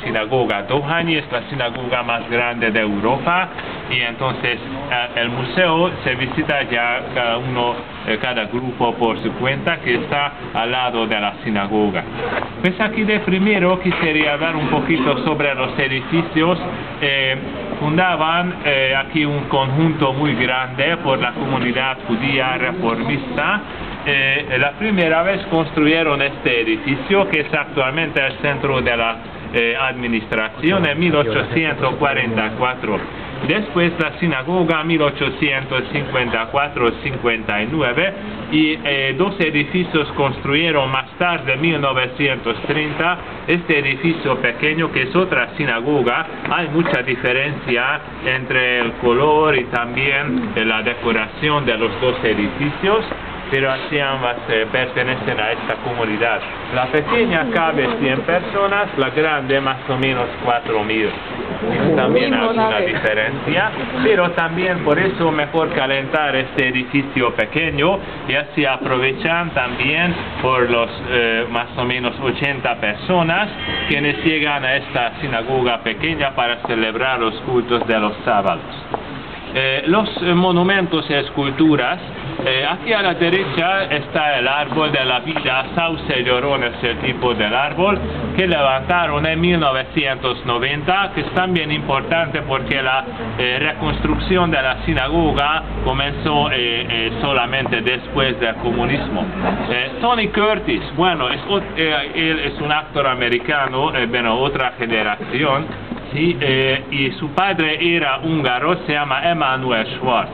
sinagoga Dohány, es la sinagoga más grande de Europa, y entonces el museo se visita ya cada grupo por su cuenta, que está al lado de la sinagoga. Pues aquí de primero quisiera hablar un poquito sobre los edificios. Fundaban aquí un conjunto muy grande por la comunidad judía reformista. La primera vez construyeron este edificio, que es actualmente el centro de la administración, en 1844. Después la sinagoga 1854-59, y dos edificios construyeron más tarde, en 1930, este edificio pequeño que es otra sinagoga. Hay mucha diferencia entre el color y también la decoración de los dos edificios, pero así ambas pertenecen a esta comunidad. La pequeña cabe 100 personas, la grande más o menos 4.000. También hay una diferencia, pero también por eso mejor calentar este edificio pequeño, y así aprovechan también por los más o menos 80 personas quienes llegan a esta sinagoga pequeña para celebrar los cultos de los sábados. Los monumentos y esculturas, aquí a la derecha está el árbol de la vida, sauce llorón es el tipo del árbol, que levantaron en 1990, que es también importante porque la reconstrucción de la sinagoga comenzó solamente después del comunismo. Tony Curtis, bueno, él es un actor americano, otra generación. Sí, y su padre era húngaro, se llama Emanuel Schwartz.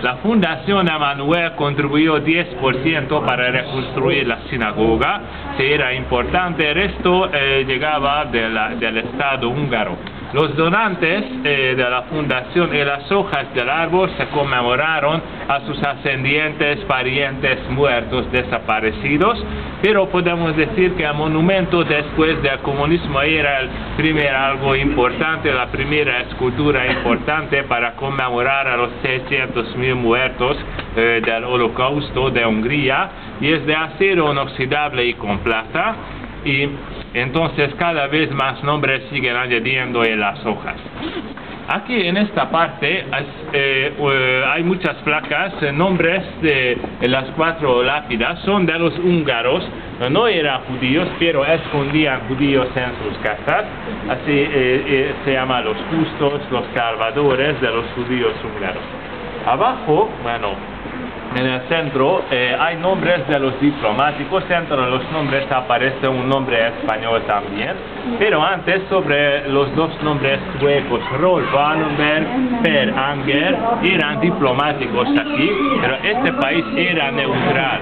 La Fundación Emanuel contribuyó 10% para reconstruir la sinagoga, que era importante. El resto llegaba del Estado húngaro. Los donantes de la fundación y las hojas del árbol se conmemoraron a sus ascendientes, parientes muertos, desaparecidos, pero podemos decir que el monumento después del comunismo era el primer algo importante, la primera escultura importante para conmemorar a los 600.000 muertos del Holocausto de Hungría, y es de acero inoxidable y con plata, y entonces cada vez más nombres siguen añadiendo en las hojas. Aquí en esta parte hay muchas placas, nombres de las 4 lápidas son de los húngaros, no eran judíos, pero escondían judíos en sus casas, así se llaman los justos, los salvadores de los judíos húngaros. Abajo, en el centro hay nombres de los diplomáticos. Entre los nombres aparece un nombre español también, pero antes sobre los dos nombres suecos, Rolf Wallenberg, Per Anger, eran diplomáticos aquí, pero este país era neutral.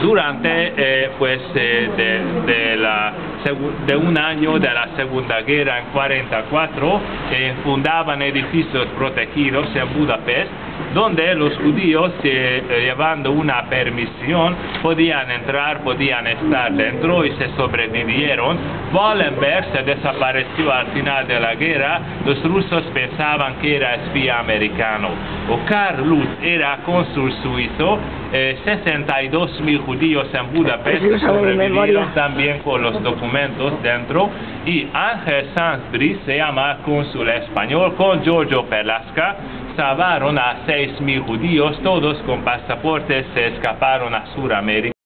Durante de un año de la Segunda Guerra en 1944 fundaban edificios protegidos en Budapest, donde los judíos, llevando una permisión, podían entrar, podían estar dentro y se sobrevivieron. Wallenberg se desapareció al final de la guerra, los rusos pensaban que era espía americano. Karl Lutz era cónsul suizo, 62.000 judíos en Budapest sobrevivieron también con los documentos dentro, y Ángel Sansbury se llama cónsul español con Giorgio Perlasca. Salvaron a 6.000 judíos, todos con pasaportes, se escaparon a Sudamérica.